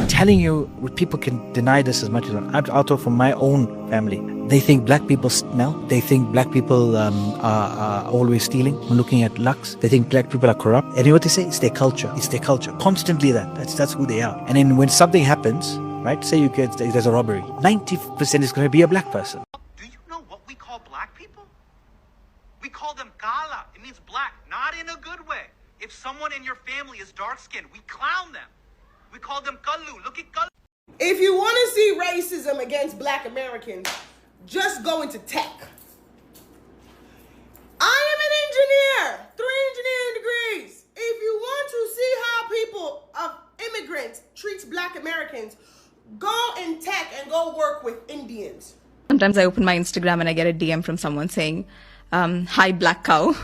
telling you, people can deny this as much as I'll talk from my own family. They think black people smell. They think black people are always stealing. Looking at lux, they think black people are corrupt. And you know what they say? It's their culture. It's their culture. Constantly that's who they are. And then when something happens, right? Say there's a robbery. 90% is going to be a black person. Do you know what we call black people? We call them kala. It means black, not in a good way. If someone in your family is dark-skinned, we clown them. We call them kallu. Look at kallu. If you want to see racism against black Americans, just go into tech. I am an engineer, 3 engineering degrees. If you want to see how people of immigrants treats black Americans, go in tech and go work with Indians. Sometimes I open my Instagram and I get a DM from someone saying, hi, black cow.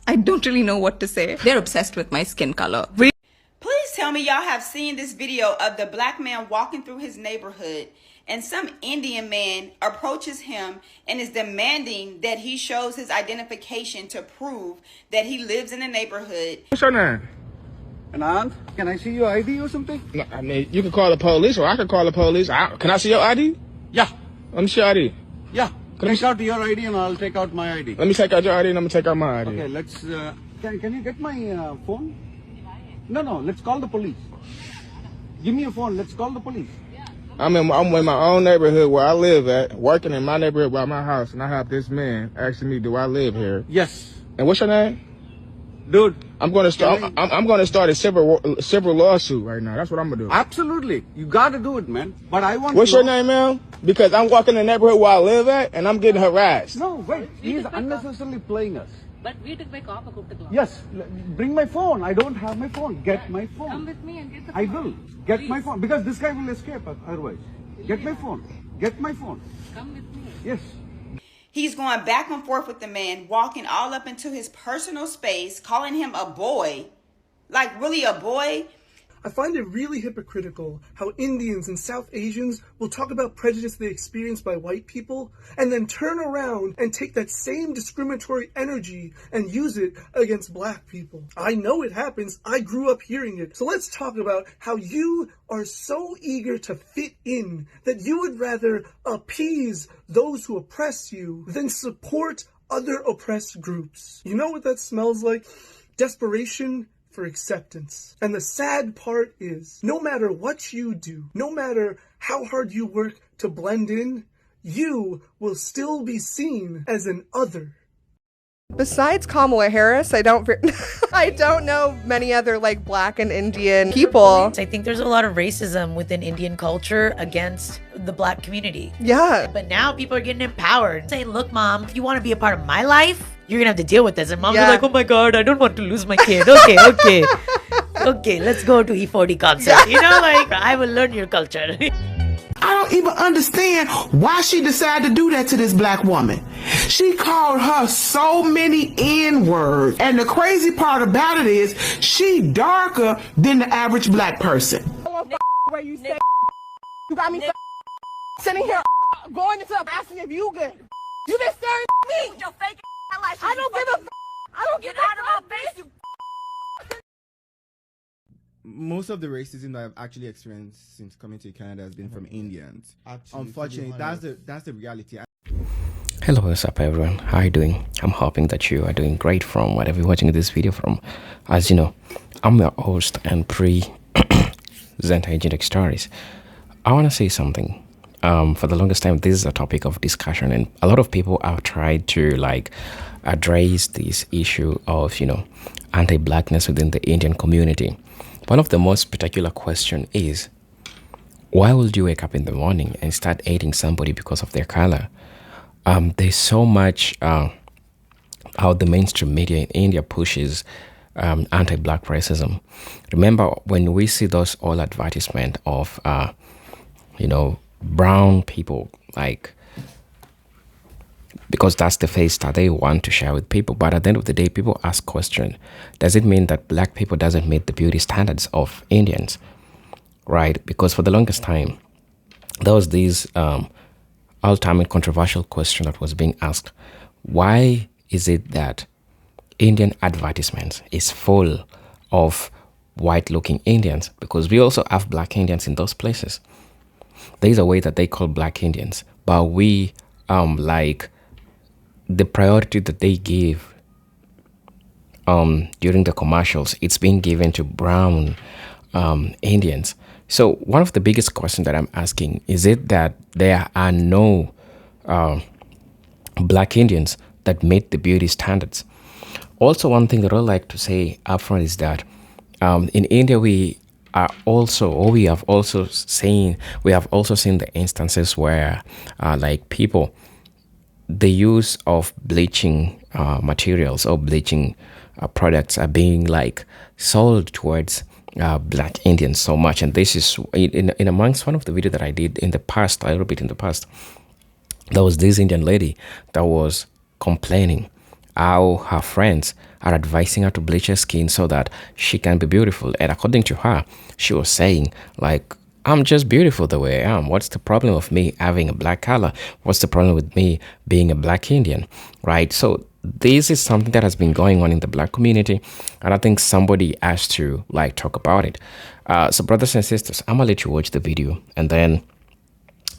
I don't really know what to say. They're obsessed with my skin color. Please tell me y'all have seen this video of the black man walking through his neighborhood and some Indian man approaches him and is demanding that he shows his identification to prove that he lives in the neighborhood. What's your name? Anand, can I see your ID or something? No, I mean, you can call the police or I can call the police. Can I see your ID? Yeah. Let me see your ID. Yeah. Take out your ID and I'll take out my ID. Let me take out your ID and I'm going to take out my ID. Okay, let's... can you get my phone? No, let's call the police. Give me your phone, let's call the police. I'm in my own neighborhood where I live at, working in my neighborhood by my house, and I have this man asking me, do I live here? Yes. And what's your name? Dude, I'm going to start. I'm going to start a civil lawsuit right now. That's what I'm going to do. Absolutely, you got to do it, man. But I want. What's your name, man? Because I'm walking in the neighborhood where I live at, and I'm getting harassed. No, wait. He's unnecessarily playing us. But we took my copper cook the clock. Yes, bring my phone. I don't have my phone. Get my phone. Come with me and get the phone. I will get my phone because this guy will escape otherwise. Get my phone. Get my phone. Come with me. Yes. He's going back and forth with the man, walking all up into his personal space, calling him a boy. Like, really a boy? I find it really hypocritical how Indians and South Asians will talk about prejudice they experience by white people and then turn around and take that same discriminatory energy and use it against black people. I know it happens. I grew up hearing it. So let's talk about how you are so eager to fit in that you would rather appease those who oppress you than support other oppressed groups. You know what that smells like? Desperation for acceptance. And the sad part is, no matter what you do, no matter how hard you work to blend in, you will still be seen as an other. Besides Kamala Harris, I don't know many other like black and Indian people. I think there's a lot of racism within Indian culture against the black community. Yeah. But now people are getting empowered. Saying, look, mom, if you want to be a part of my life, you're going to have to deal with this. And mom's like, oh my God, I don't want to lose my kid. Okay. Okay, let's go to E40 concert. Yeah. You know, like, I will learn your culture. I don't even understand why she decided to do that to this black woman. She called her so many N-words. And the crazy part about it is she darker than the average black person. Where you say you got me sitting here going into asking if you good. You been staring at me. Your fake life. I don't give a I don't get out of my face. Most of the racism that I've actually experienced since coming to Canada has been from Indians. Unfortunately, that's the reality. Hello, what's up everyone? How are you doing? I'm hoping that you are doing great from whatever you're watching this video from. As you know, I'm your host and Anti-Blackness Stories. I want to say something. For the longest time, this is a topic of discussion, and a lot of people have tried to like address this issue of, anti-blackness within the Indian community. One of the most particular question is, why would you wake up in the morning and start hating somebody because of their color? There's so much how the mainstream media in India pushes anti-black racism. Remember, when we see those all advertisement of, brown people, like, because that's the face that they want to share with people. But at the end of the day, people ask question, does it mean that black people doesn't meet the beauty standards of Indians? Right? Because for the longest time, there was this ultimate controversial question that was being asked. Why is it that Indian advertisements is full of white-looking Indians, because we also have black Indians in those places. There is a way that they call black Indians, but we like the priority that they give during the commercials, it's being given to brown Indians. So one of the biggest questions that I'm asking is it that there are no black Indians that meet the beauty standards? Also, one thing that I like to say upfront is that in India we have also seen the instances where like people, the use of bleaching materials or bleaching products are being like sold towards black Indians so much. And this is in amongst one of the video that I did in the past, a little bit in the past, there was this Indian lady that was complaining how her friends are advising her to bleach her skin so that she can be beautiful. And according to her, she was saying like, I'm just beautiful the way I am. What's the problem of me having a black color? What's the problem with me being a black Indian, right? So this is something that has been going on in the black community, and I think somebody has to like talk about it. So brothers and sisters, I'm gonna let you watch the video, and then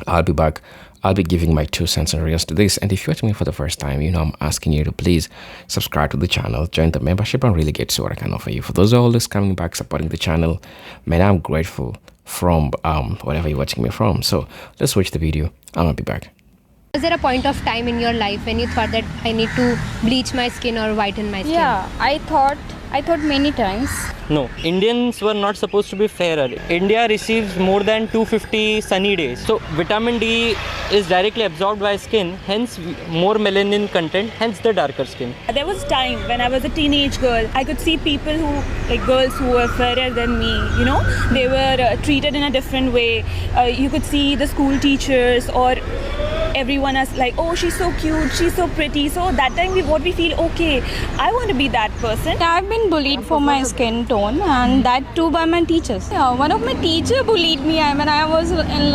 I'll be back. I'll be giving my 2 cents in regards to this. And if you're watching me for the first time, I'm asking you to please subscribe to the channel, join the membership, and really get to what I can offer you. For those who are always coming back, supporting the channel, man, I'm grateful from whatever you're watching me from. So let's watch the video. I'm gonna be back. Was there a point of time in your life when you thought that I need to bleach my skin or whiten my skin? Yeah, I thought many times. No, Indians were not supposed to be fairer. India receives more than 250 sunny days. So vitamin D is directly absorbed by skin, hence more melanin content, hence the darker skin. There was time when I was a teenage girl, I could see people girls who were fairer than me, they were treated in a different way. You could see the school teachers or everyone is like, oh, she's so cute, she's so pretty. So that time we feel, okay, I want to be that person. I've been bullied for my skin tone, and that too by my teachers. Yeah, one of my teacher bullied me when I was in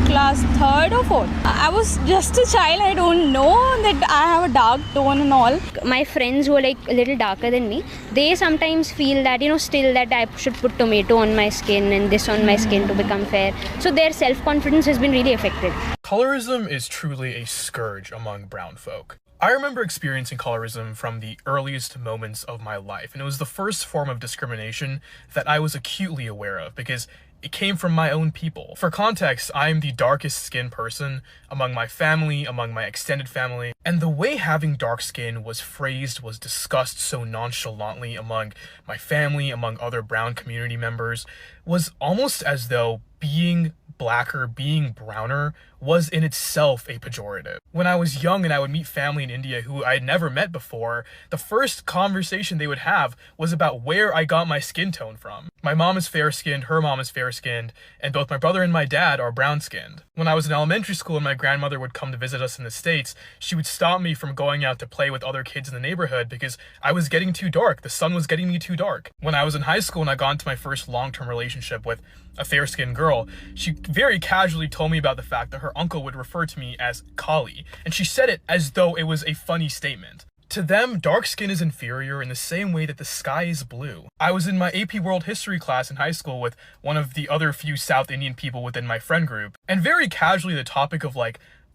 class 3rd or 4th. I was just a child. I don't know that I have a dark tone and all. My friends who are a little darker than me, they sometimes feel that, still that I should put tomato on my skin and this on my skin to become fair. So their self-confidence has been really affected. Colorism is truly a scourge among brown folk. I remember experiencing colorism from the earliest moments of my life, and it was the first form of discrimination that I was acutely aware of because it came from my own people. For context, I am the darkest skinned person among my family, among my extended family, and the way having dark skin was phrased was discussed so nonchalantly among my family, among other brown community members, was almost as though being blacker, being browner, was in itself a pejorative. When I was young and I would meet family in India who I had never met before, the first conversation they would have was about where I got my skin tone from. My mom is fair-skinned, her mom is fair-skinned, and both my brother and my dad are brown-skinned. When I was in elementary school and my grandmother would come to visit us in the States, she would stop me from going out to play with other kids in the neighborhood because I was getting too dark. The sun was getting me too dark. When I was in high school and I got into my first long-term relationship with a fair-skinned girl, she very casually told me about the fact that her uncle would refer to me as Kali, and she said it as though it was a funny statement. To them, dark skin is inferior in the same way that the sky is blue. I was in my AP World History class in high school with one of the other few South Indian people within my friend group, and very casually the topic of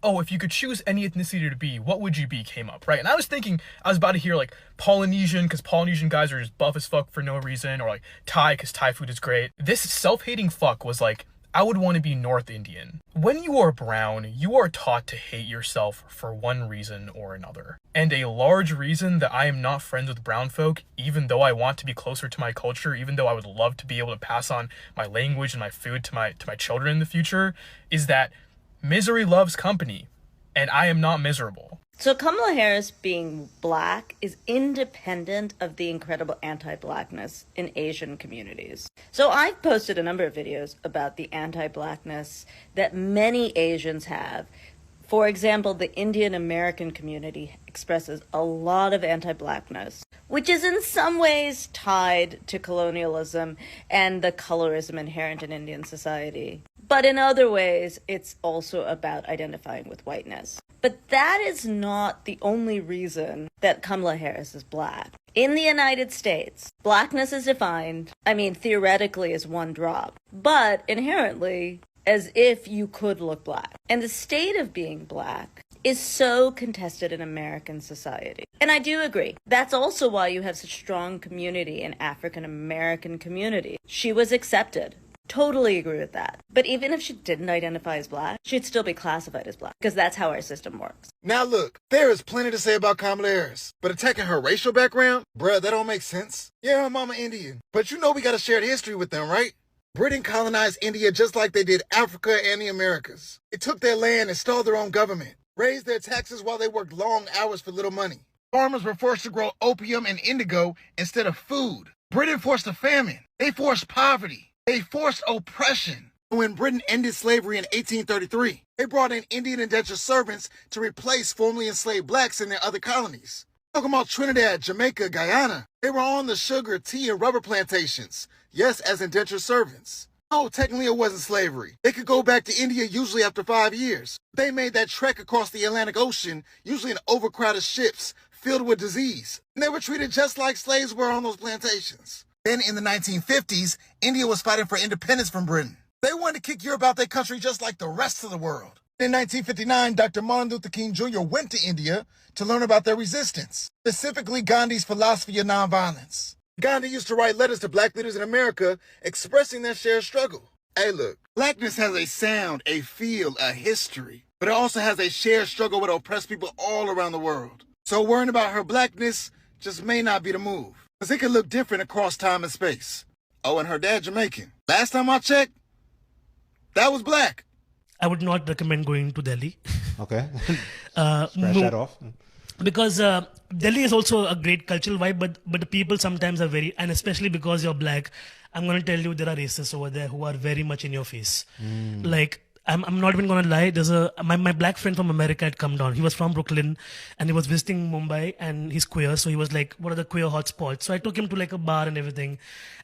oh, if you could choose any ethnicity to be, what would you be came up, right? And I was thinking, I was about to hear Polynesian, because Polynesian guys are just buff as fuck for no reason, or Thai, because Thai food is great. This self-hating fuck was I would want to be North Indian. When you are brown, you are taught to hate yourself for one reason or another. And a large reason that I am not friends with brown folk, even though I want to be closer to my culture, even though I would love to be able to pass on my language and my food to my children in the future, is that misery loves company, and I am not miserable. So Kamala Harris being black is independent of the incredible anti-blackness in Asian communities. So I've posted a number of videos about the anti-blackness that many Asians have. For example, the Indian American community expresses a lot of anti-blackness, which is in some ways tied to colonialism and the colorism inherent in Indian society. But in other ways, it's also about identifying with whiteness. But that is not the only reason that Kamala Harris is black. In the United States, blackness is defined, theoretically as one drop, but inherently as if you could look black. And the state of being black is so contested in American society. And I do agree. That's also why you have such strong community in African American community. She was accepted. Totally agree with that. But even if she didn't identify as black, she'd still be classified as black, because that's how our system works. Now look, there is plenty to say about Kamala Harris, but attacking her racial background, bruh, that don't make sense. Yeah, her mama Indian, but you know we got a shared history with them, right? Britain colonized India just like they did Africa and the Americas. They took their land, installed their own government, raised their taxes while they worked long hours for little money. Farmers were forced to grow opium and indigo instead of food. Britain forced a famine. They forced poverty. They forced oppression. When Britain ended slavery in 1833, they brought in Indian indentured servants to replace formerly enslaved blacks in their other colonies. Talking about Trinidad, Jamaica, Guyana. They were on the sugar, tea, and rubber plantations. Yes, as indentured servants. No, technically it wasn't slavery. They could go back to India usually after 5 years. They made that trek across the Atlantic Ocean, usually in overcrowded ships filled with disease. And they were treated just like slaves were on those plantations. Then in the 1950s, India was fighting for independence from Britain. They wanted to kick Europe out their country just like the rest of the world. In 1959, Dr. Martin Luther King Jr. went to India to learn about their resistance, specifically Gandhi's philosophy of nonviolence. Gandhi used to write letters to black leaders in America expressing their shared struggle. Hey look, blackness has a sound, a feel, a history, but it also has a shared struggle with oppressed people all around the world. So worrying about her blackness just may not be the move, because it could look different across time and space. Oh, and her dad Jamaican. Last time I checked, that was black. I would not recommend going to Delhi. Okay. Scratch that off. Because Delhi is also a great cultural vibe, but the people sometimes are very, and especially because you're black, I'm going to tell you there are racists over there who are very much in your face. Like, I'm not even going to lie. There's my black friend from America had come down. He was from Brooklyn and he was visiting Mumbai and he's queer. So he was like, what are the queer hotspots? So I took him to like a bar and everything.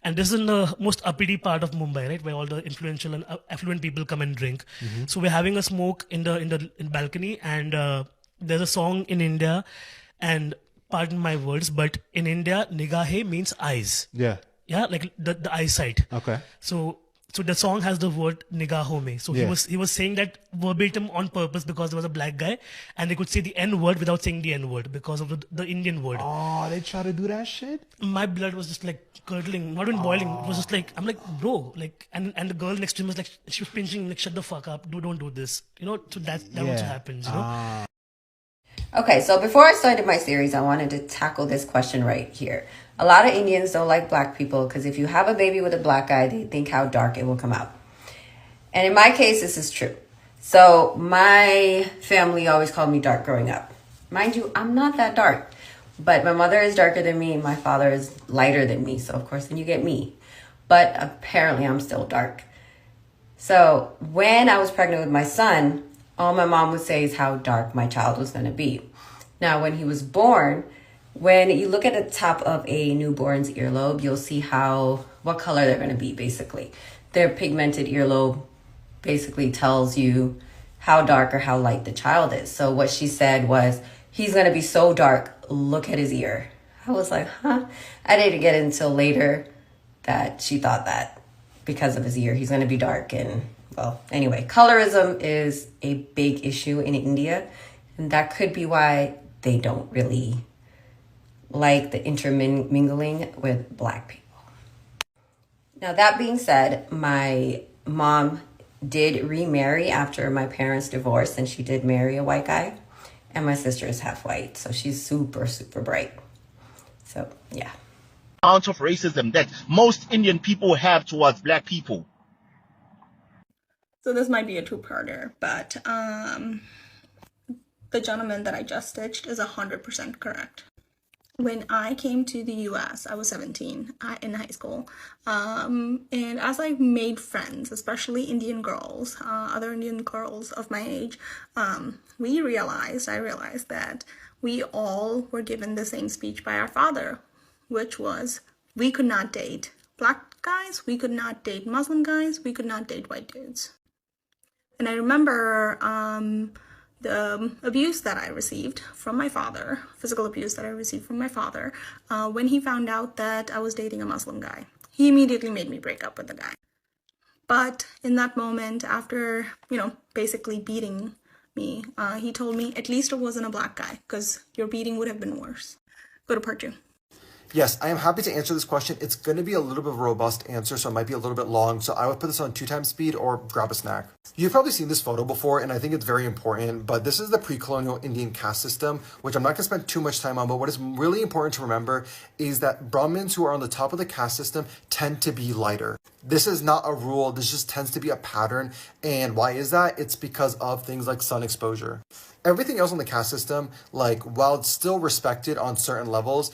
And this is in the most uppity part of Mumbai, right? Where all the influential and affluent people come and drink. So we're having a smoke in the balcony and there's a song in India, and pardon my words, but in India, nigahe means eyes. Yeah. Yeah, like the eyesight. Okay. So the song has the word nigaho mein. So Yeah. he was saying that verbatim on purpose because there was a black guy and they could say the N word without saying the N word because of the Indian word. Oh, they try to do that shit? My blood was just like curdling, not even boiling. It was just like, I'm like, bro, like, and the girl next to him was like, she was pinching, like, shut the fuck up, don't do this. You know, so that also happens, you know. Okay, so before I started my series, I wanted to tackle this question right here. A lot of Indians don't like black people because if you have a baby with a black guy, they think how dark it will come out. And in my case, this is true. So my family always called me dark growing up. Mind you, I'm not that dark, but my mother is darker than me and my father is lighter than me. So of course, then you get me. But apparently I'm still dark. So when I was pregnant with my son, all my mom would say is how dark my child was going to be. Now, when he was born, when you look at the top of a newborn's earlobe, you'll see what color they're going to be, basically. Their pigmented earlobe basically tells you how dark or how light the child is. So what she said was, he's going to be so dark, look at his ear. I was like, huh? I didn't get it until later that she thought that because of his ear, he's going to be dark. And well, anyway, colorism is a big issue in India, and that could be why they don't really like the intermingling with black people. Now, that being said, my mom did remarry after my parents divorced, and she did marry a white guy, and my sister is half white, so she's super, super bright. So, yeah. Amount of racism that most Indian people have towards black people. So this might be a two-parter, but the gentleman that I just stitched is 100% correct. When I came to the US, I was 17 in high school. And as I made friends, especially Indian girls, other Indian girls of my age, I realized that we all were given the same speech by our father, which was, we could not date black guys, we could not date Muslim guys, we could not date white dudes. And I remember the abuse that I received from my father, physical abuse that I received from my father, when he found out that I was dating a Muslim guy. He immediately made me break up with the guy. But in that moment, after, basically beating me, he told me, at least it wasn't a black guy, because your beating would have been worse. Go to part 2. Yes, I am happy to answer this question. It's going to be a little bit of a robust answer, so it might be a little bit long. So I would put this on 2 times speed or grab a snack. You've probably seen this photo before, and I think it's very important, but this is the pre-colonial Indian caste system, which I'm not going to spend too much time on, but what is really important to remember is that Brahmins who are on the top of the caste system tend to be lighter. This is not a rule. This just tends to be a pattern. And why is that? It's because of things like sun exposure. Everything else on the caste system, like while it's still respected on certain levels,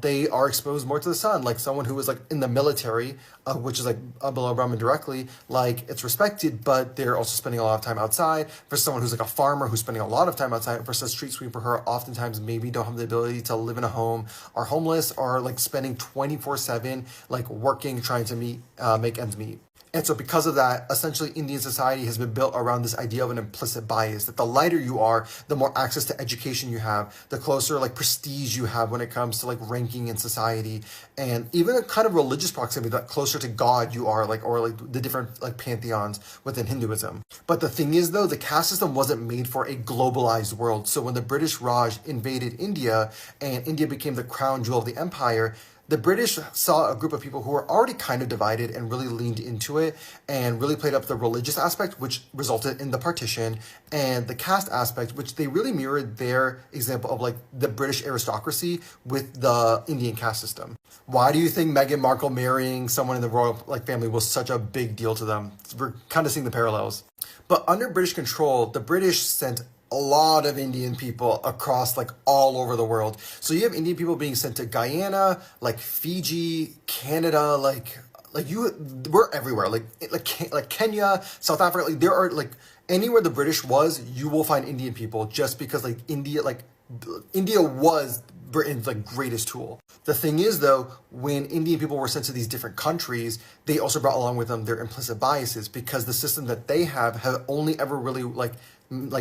they are exposed more to the sun. Like someone who is like in the military, which is like below Brahmin directly, like it's respected, but they're also spending a lot of time outside. For someone who's like a farmer who's spending a lot of time outside, versus a street sweeper who are oftentimes maybe don't have the ability to live in a home, are homeless, or like spending 24/7 like working, trying to make ends meet. And so because of that, essentially Indian society has been built around this idea of an implicit bias, that the lighter you are, the more access to education you have, the closer like prestige you have when it comes to like ranking in society, and even a kind of religious proximity, that closer to God you are, like, or like the different like pantheons within Hinduism. But the thing is though, the caste system wasn't made for a globalized world. So when the British Raj invaded India and India became the crown jewel of the empire, the British saw a group of people who were already kind of divided and really leaned into it and really played up the religious aspect, which resulted in the partition, and the caste aspect, which they really mirrored their example of like the British aristocracy with the Indian caste system. Why do you think Meghan Markle marrying someone in the royal like family was such a big deal to them? We're kind of seeing the parallels. But under British control, the British sent a lot of Indian people across like all over the world. So you have Indian people being sent to Guyana, like Fiji, Canada, we're everywhere. Like Kenya, South Africa. Like there are like anywhere the British was, you will find Indian people, just because like India was Britain's like greatest tool. The thing is though, when Indian people were sent to these different countries, they also brought along with them their implicit biases, because the system that they have only ever really like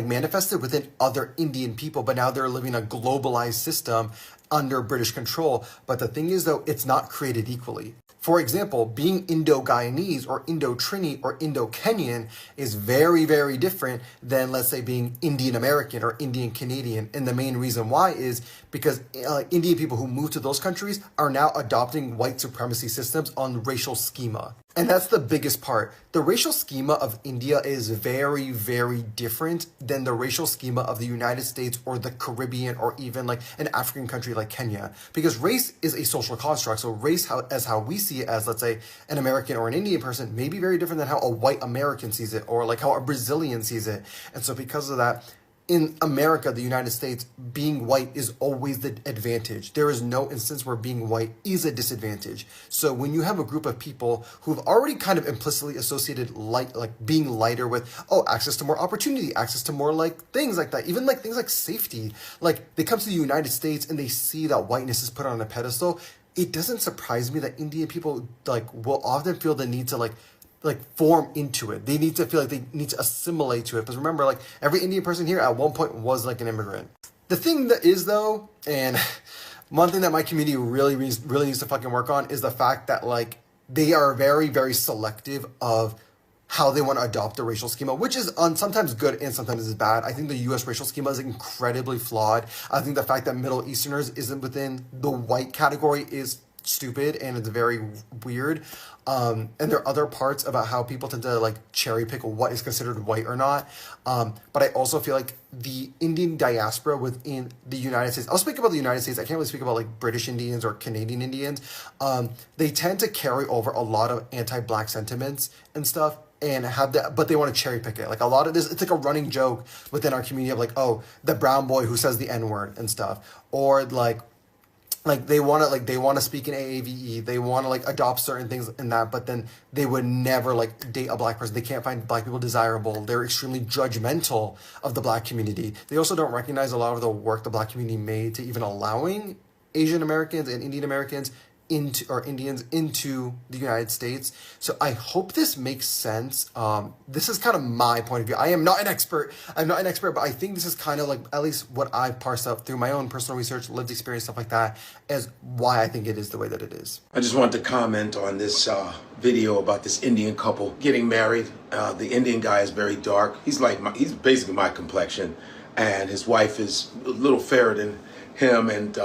manifested within other Indian people, but now they're living a globalized system under British control. But the thing is though, it's not created equally. For example, being Indo-Guyanese or Indo-Trini or Indo-Kenyan is very, very different than, let's say, being Indian-American or Indian-Canadian. And the main reason why is because Indian people who move to those countries are now adopting white supremacy systems on racial schema. And that's the biggest part. The racial schema of India is very, very different than the racial schema of the United States or the Caribbean or even like an African country like Kenya. Because race is a social construct. So race, as how we see it as, let's say, an American or an Indian person, may be very different than how a white American sees it, or like how a Brazilian sees it. And so because of that, in America, the United States, being white is always the advantage. There is no instance where being white is a disadvantage. So when you have a group of people who've already kind of implicitly associated being lighter with, access to more opportunity, access to more like things like that, even like things like safety, like they come to the United States and they see that whiteness is put on a pedestal, it doesn't surprise me that Indian people will often feel the need to form into it. They need to feel like they need to assimilate to it. Because remember, every Indian person here at one point was like an immigrant. The thing that is though, and one thing that my community really needs to fucking work on, is the fact that they are very, very selective of how they want to adopt the racial schema, which is sometimes good and sometimes is bad. I think the U.S. racial schema is incredibly flawed. I think the fact that Middle Easterners isn't within the white category is stupid and it's very weird. And there are other parts about how people tend to cherry pick what is considered white or not. But I also feel like the Indian diaspora within the United States, I'll speak about the United States, I can't really speak about British Indians or Canadian Indians. They tend to carry over a lot of anti-black sentiments and stuff, and have that, but they want to cherry pick it. A lot of this, it's a running joke within our community of the brown boy who says the N-word and stuff, or they want to speak in AAVE, they want to adopt certain things in that, but then they would never date a black person. They can't find black people desirable. They're extremely judgmental of the black community. They also don't recognize a lot of the work the black community made to even allowing Asian Americans and Indian Americans Indians into the United States. So I hope this makes sense. This is kind of my point of view. I am not an expert. I'm not an expert, but I think this is kind of like at least what I've parsed out through my own personal research, lived experience, stuff like that, as why I think it is the way that it is. I just wanted to comment on this video about this Indian couple getting married. The Indian guy is very dark. He's basically my complexion, and his wife is a little fairer than him, and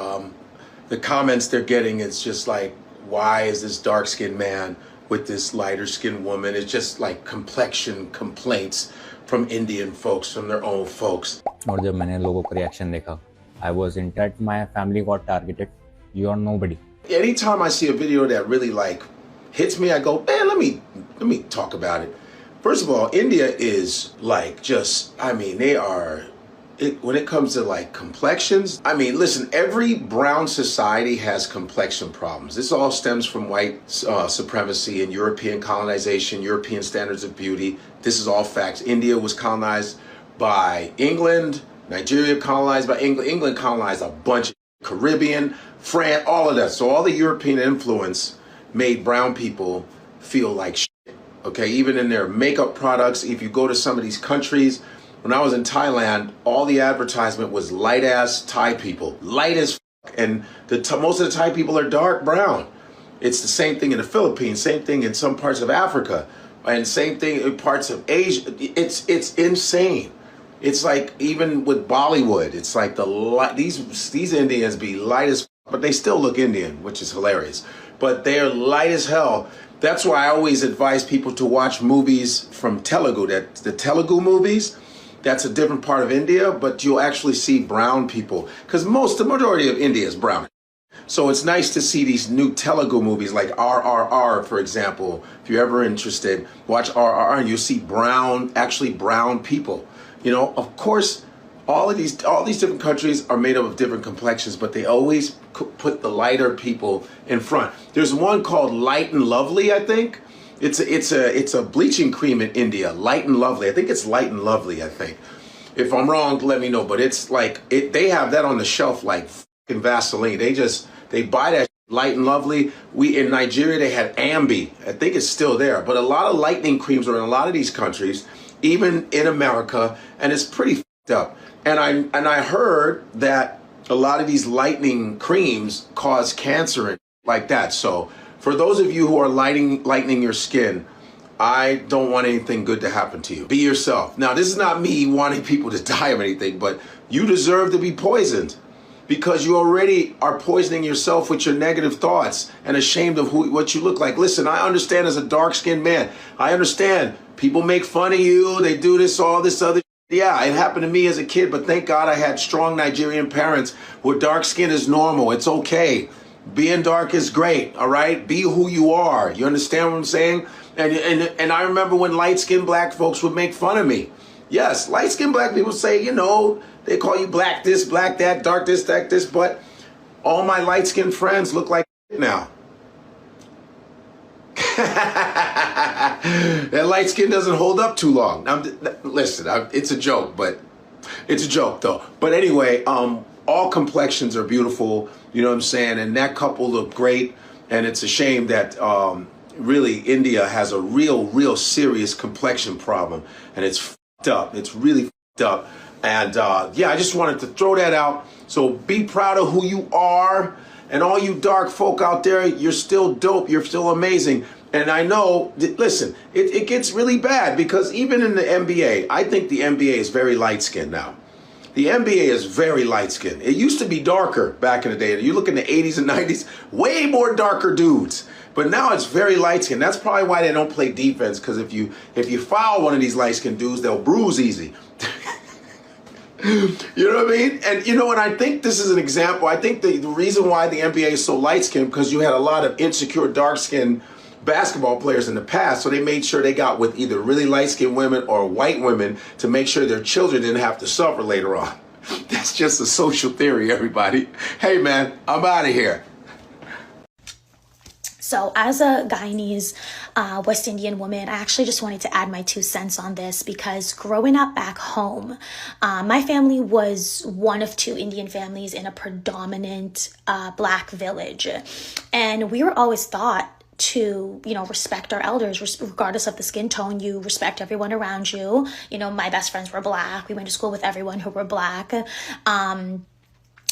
the comments they're getting, it's just like, why is this dark-skinned man with this lighter-skinned woman? It's just like complexion complaints from Indian folks, from their own folks. और जब मैंने लोगों का reaction देखा, I was in that my family got targeted. You are nobody. Anytime I see a video that really like hits me, I go, man, let me talk about it. First of all, India is like just, I mean, they are. When it comes to like complexions, I mean, listen, every brown society has complexion problems. This all stems from white supremacy and European colonization, European standards of beauty. This is all facts. India was colonized by England, Nigeria colonized by England, England colonized a bunch of Caribbean, France, all of that. So all the European influence made brown people feel like shit, okay? Even in their makeup products, if you go to some of these countries, when I was in Thailand, all the advertisement was light-ass Thai people, light as fuck, and most of the Thai people are dark brown. It's the same thing in the Philippines, same thing in some parts of Africa, and same thing in parts of Asia. It's insane. It's like even with Bollywood, it's like these Indians be light as fuck, but they still look Indian, which is hilarious. But they are light as hell. That's why I always advise people to watch movies from Telugu, the Telugu movies. That's a different part of India, but you'll actually see brown people, because the majority of India is brown. So it's nice to see these new Telugu movies like RRR, for example. If you're ever interested, watch RRR and you'll see actually brown people. You know, of course, all these different countries are made up of different complexions, but they always put the lighter people in front. There's one called Light and Lovely, I think. It's a bleaching cream in India, Light and Lovely. I think it's Light and Lovely, I think. If I'm wrong, let me know. But it's like, they have that on the shelf like fucking Vaseline. They buy that Light and Lovely. In Nigeria, they had Ambi. I think it's still there. But a lot of lightening creams are in a lot of these countries, even in America, and it's pretty fucked up. And I heard that a lot of these lightening creams cause cancer and like that. So for those of you who are lightening your skin, I don't want anything good to happen to you. Be yourself. Now, this is not me wanting people to die of anything, but you deserve to be poisoned because you already are poisoning yourself with your negative thoughts and ashamed of what you look like. Listen, I understand as a dark-skinned man. I understand people make fun of you. They do this, all this other. Yeah, it happened to me as a kid, but thank God I had strong Nigerian parents where dark skin is normal. It's okay. Being dark is great, all right? Be who you are. You understand what I'm saying? And I remember when light-skinned black folks would make fun of me. Yes, light-skinned black people say, you know, they call you black this, black that, dark this, dark this, but all my light-skinned friends look like now. That light skin doesn't hold up too long. Listen, it's a joke, but it's a joke though. But anyway, all complexions are beautiful. You know what I'm saying? And that couple look great. And it's a shame that really India has a real serious complexion problem. And it's fucked up. It's really fucked up. And yeah, I just wanted to throw that out. So be proud of who you are. And all you dark folk out there, you're still dope. You're still amazing. And I know, listen, it gets really bad because even in the NBA, I think the NBA is very light-skinned now. The NBA is very light-skinned. It used to be darker back in the day. You look in the 80s and 90s, way more darker dudes. But now it's very light-skinned. That's probably why they don't play defense, because if you foul one of these light-skinned dudes, they'll bruise easy. You know what I mean? And you know, and I think this is an example. I think the reason why the NBA is so light-skinned because you had a lot of insecure dark-skinned basketball players in the past, so they made sure they got with either really light-skinned women or white women to make sure their children didn't have to suffer later on. That's just a social theory, everybody. Hey man, I'm out of here. So as a Guyanese West Indian woman, I actually just wanted to add my 2 cents on this because growing up back home, my family was one of 2 Indian families in a predominant Black village. And we were always taught to, respect our elders, regardless of the skin tone. You respect everyone around you. My best friends were Black. We went to school with everyone who were Black.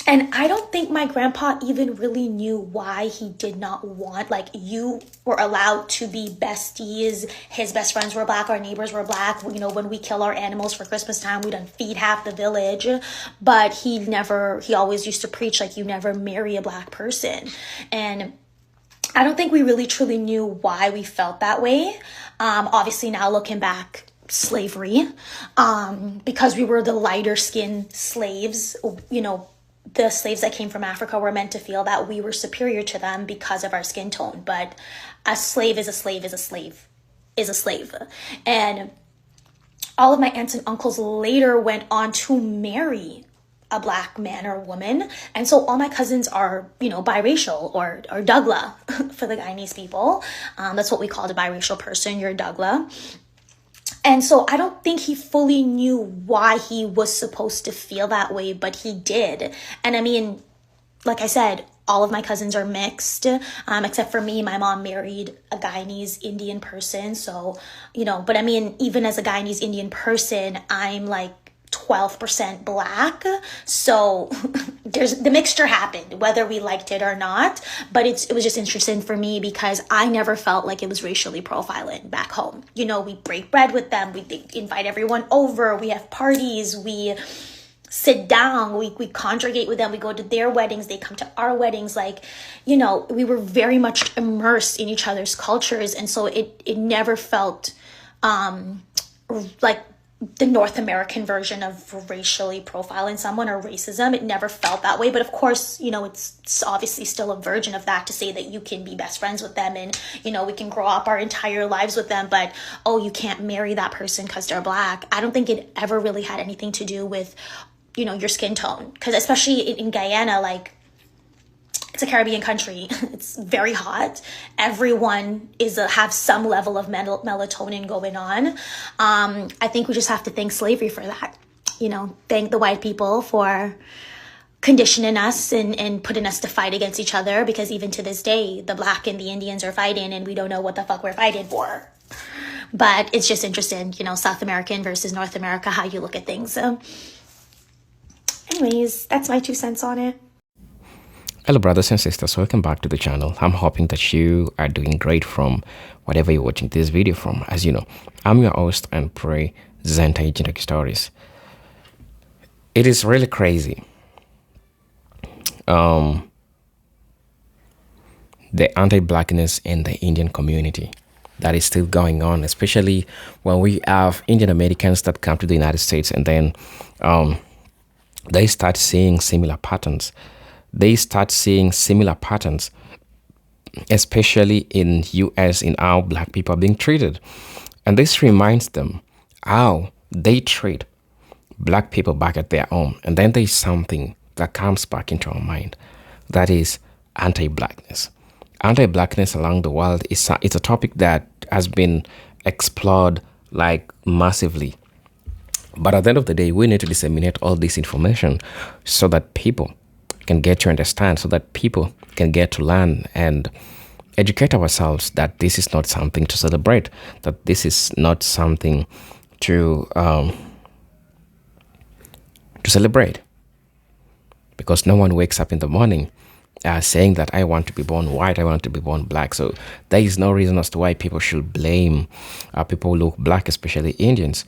And I don't think my grandpa even really knew why he did not want, you were allowed to be besties. His best friends were Black, our neighbors were Black. When we kill our animals for Christmas time, we don't feed half the village. But he always used to preach, you never marry a Black person. And I don't think we really truly knew why we felt that way. Obviously now looking back, slavery, because we were the lighter skinned slaves, the slaves that came from Africa were meant to feel that we were superior to them because of our skin tone. But a slave is a slave is a slave is a slave. And all of my aunts and uncles later went on to marry a Black man or woman. And so all my cousins are, biracial or Dougla for the Guyanese people. That's what we called a biracial person. You're Dougla. And so I don't think he fully knew why he was supposed to feel that way, but he did. And I mean, like I said, all of my cousins are mixed, except for me. My mom married a Guyanese Indian person. So, but I mean, even as a Guyanese Indian person, I'm 12% Black. So the mixture happened, whether we liked it or not. But it was just interesting for me because I never felt like it was racially profiling back home. We break bread with them. We invite everyone over. We have parties. We sit down. We congregate with them. We go to their weddings. They come to our weddings. We were very much immersed in each other's cultures. And so it never felt like the North American version of racially profiling someone or racism. It never felt that way. But of course, it's obviously still a version of that to say that you can be best friends with them and, we can grow up our entire lives with them. But, you can't marry that person because they're Black. I don't think it ever really had anything to do with, your skin tone. Because especially in Guyana, it's a Caribbean country. It's very hot. Everyone have some level of melatonin going on. I think we just have to thank slavery for that. Thank the white people for conditioning us and putting us to fight against each other, because even to this day, the Black and the Indians are fighting and we don't know what the fuck we're fighting for. But it's just interesting, South American versus North America, how you look at things. So anyways, that's my 2 cents on it. Hello brothers and sisters, welcome back to the channel. I'm hoping that you are doing great from whatever you're watching this video from. As you know, I'm your host and pray Zenta Genetic Stories. It is really crazy. The anti-blackness in the Indian community that is still going on, especially when we have Indian Americans that come to the United States and then they start seeing similar patterns. Especially in US, in how Black people are being treated. And this reminds them how they treat Black people back at their home. And then there's something that comes back into our mind. That is anti-blackness. Anti-blackness along the world it's a topic that has been explored massively. But at the end of the day, we need to disseminate all this information so that people can get to understand, so that people can get to learn and educate ourselves that this is not something to celebrate, that this is not something to celebrate. Because no one wakes up in the morning saying that I want to be born white, I want to be born Black. So there is no reason as to why people should blame people who look Black, especially Indians.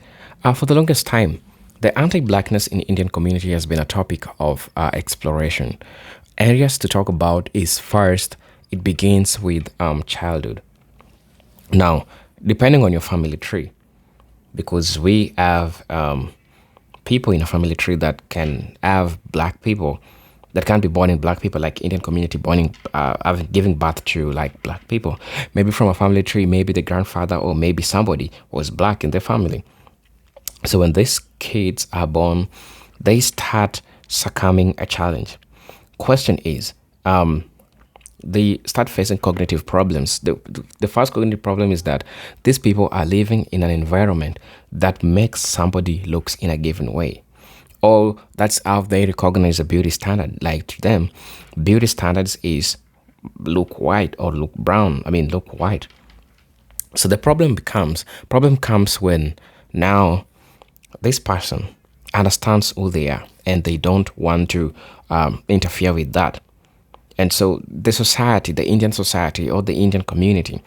For the longest time, the anti-blackness in Indian community has been a topic of exploration. Areas to talk about is first, it begins with childhood. Now, depending on your family tree, because we have people in a family tree that can have Black people, that can be born in Black people, like Indian community giving birth to Black people. Maybe from a family tree, maybe the grandfather or maybe somebody was Black in their family. So when these kids are born, they start succumbing a challenge. Question is, they start facing cognitive problems. The first cognitive problem is that these people are living in an environment that makes somebody looks in a given way. Or that's how they recognize a beauty standard. Like to them, beauty standards is look white or look brown. Look white. So the problem comes when now this person understands who they are and they don't want to interfere with that. And so the society, the Indian society or the Indian community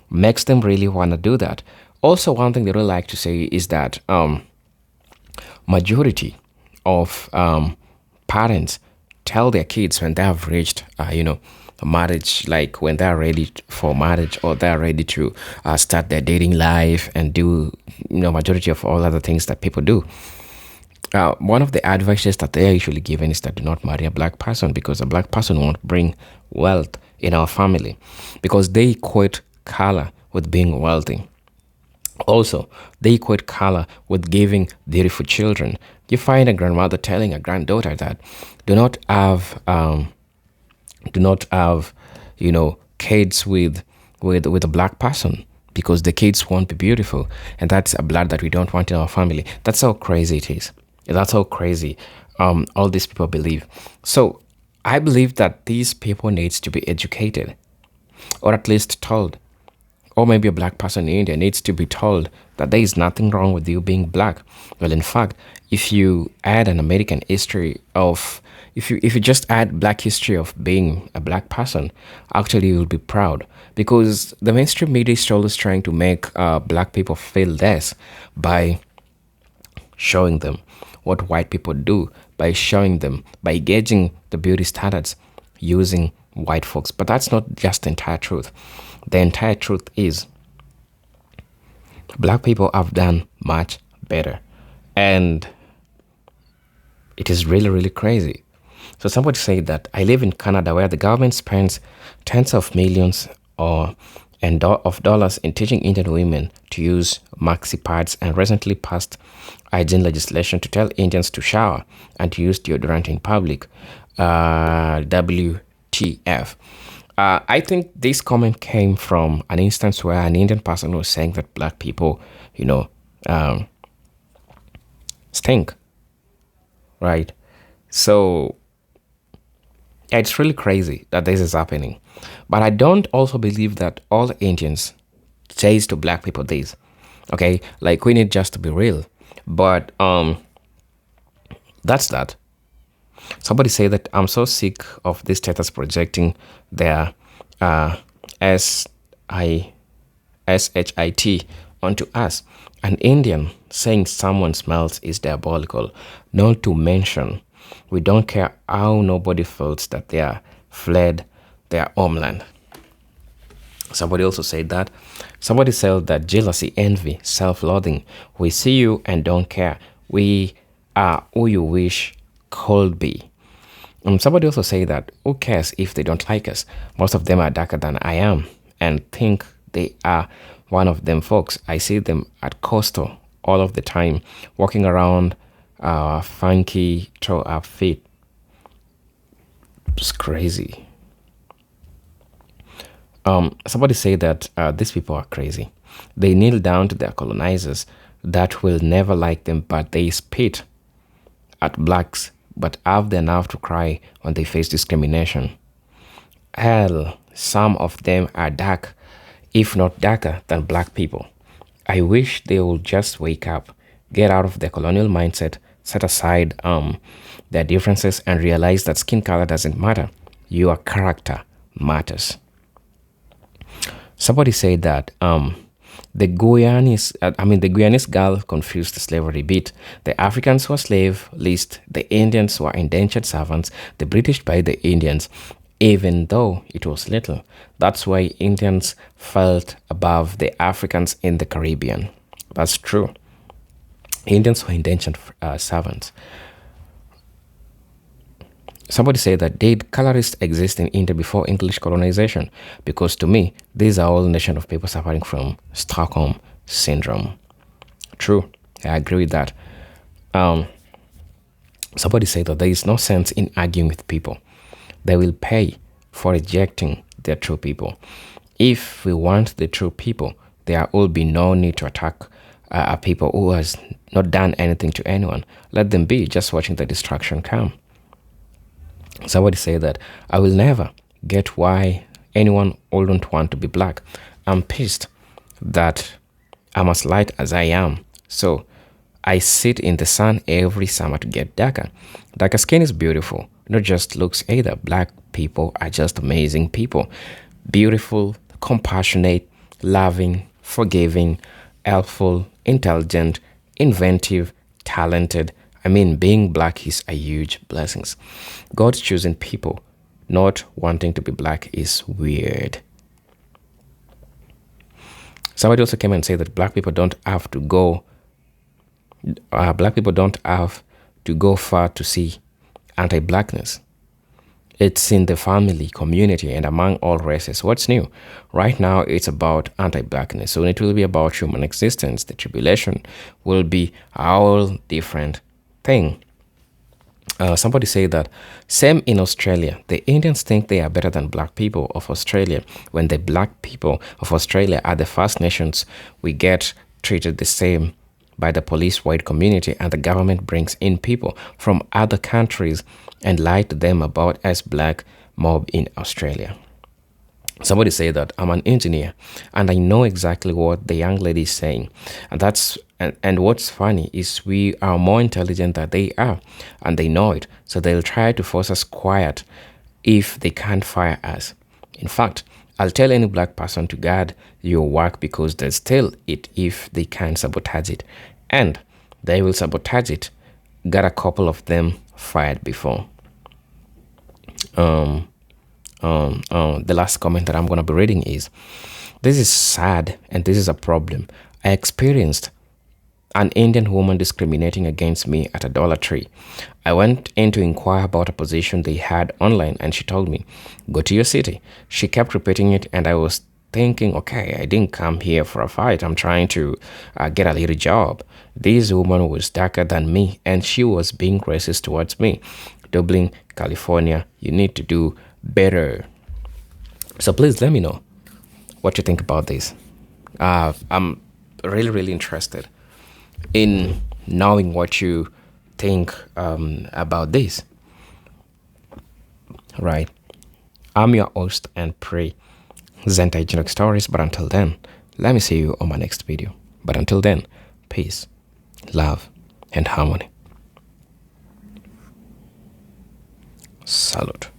makes them really want to do that. Also, one thing they really like to say is that majority of parents tell their kids when they have reached, marriage, like when they're ready for marriage or they're ready to start their dating life and do, majority of all other things that people do. One of the advices that they are usually given is that do not marry a black person because a black person won't bring wealth in our family, because they equate color with being wealthy. Also, they equate color with giving beautiful children. You find a grandmother telling a granddaughter that do not have kids with a black person because the kids won't be beautiful, and that's a blood that we don't want in our family. That's how crazy it is. That's how crazy all these people believe. So I believe that these people needs to be educated, or at least told. Or maybe a black person in India needs to be told that there is nothing wrong with you being black. Well, in fact, if you add an American history of, if you just add black history of being a black person, actually you'll be proud, because the mainstream media is always trying to make black people feel less by showing them what white people do, by showing them, by gauging the beauty standards using white folks. But that's not just the entire truth. The entire truth is black people have done much better, and it is really, really crazy. So somebody said that I live in Canada, where the government spends tens of millions of dollars in teaching Indian women to use maxi pads, and recently passed hygiene legislation to tell Indians to shower and to use deodorant in public. WTF. I think this comment came from an instance where an Indian person was saying that black people, stink, right? So it's really crazy that this is happening. But I don't also believe that all Indians says to black people this, okay? Like, we need just to be real. But that's that. Somebody said that I'm so sick of this status projecting their SHIT onto us. An Indian saying someone smells is diabolical. Not to mention, we don't care how nobody feels that they are fled their homeland. Somebody also said that. Somebody said that jealousy, envy, self-loathing. We see you and don't care. We are who you wish could be. Somebody also say that who cares if they don't like us? Most of them are darker than I am and think they are one of them folks. I see them at Coastal all of the time, walking around funky toe up feet. It's crazy. Somebody say that these people are crazy. They kneel down to their colonizers that will never like them, but they spit at blacks, but have the nerve to cry when they face discrimination. Hell, some of them are dark, if not darker than black people. I wish they would just wake up, get out of their colonial mindset, set aside their differences, and realize that skin color doesn't matter. Your character matters. Somebody said that the Guyanese girl confused the slavery bit. The Africans were slave list, the Indians were indentured servants, the British by the Indians, even though it was little. That's why Indians felt above the Africans in the Caribbean. That's true. Indians were indentured servants. Somebody said that did colorists exist in India before English colonization? Because to me, these are all nation of people suffering from Stockholm syndrome. True, I agree with that. Somebody said that there is no sense in arguing with people. They will pay for rejecting their true people. If we want the true people, there will be no need to attack people who has not done anything to anyone. Let them be, just watching the destruction come. Somebody said that I will never get why anyone wouldn't want to be black. I'm pissed that I'm as light as I am, so I sit in the sun every summer to get darker. Darker skin is beautiful, not just looks either. Black people are just amazing people. Beautiful, compassionate, loving, forgiving, helpful, intelligent, inventive, talented. I mean, being black is a huge blessing. God's choosing people. Not wanting to be black is weird. Somebody also came and said that black people don't have to go far to see anti-blackness. It's in the family, community, and among all races. What's new? Right now, it's about anti-blackness. Soon it will be about human existence. The tribulation will be a whole different thing. Somebody said that same in Australia. The Indians think they are better than black people of Australia, when the black people of Australia are the First Nations. We get treated the same by the police white community, and the government brings in people from other countries and lie to them about us black mob in Australia. Somebody say that I'm an engineer and I know exactly what the young lady is saying. And what's funny is we are more intelligent than they are, and they know it. So they'll try to force us quiet if they can't fire us. In fact, I'll tell any black person to guard your work because they'll steal it if they can't sabotage it. And they will sabotage it. Got a couple of them fired before. The last comment that I'm going to be reading is, this is sad and this is a problem. I experienced an Indian woman discriminating against me at a Dollar Tree. I went in to inquire about a position they had online, and she told me, go to your city. She kept repeating it, and I was thinking, okay, I didn't come here for a fight. I'm trying to get a little job. This woman was darker than me, and she was being racist towards me. Dublin, California, you need to do better. So please let me know what you think about this. I'm really interested in knowing what you think about this. Right. I'm your host and pray Intergenerational Stories. But until then, let me see you on my next video. But until then, peace, love, and harmony. Salute.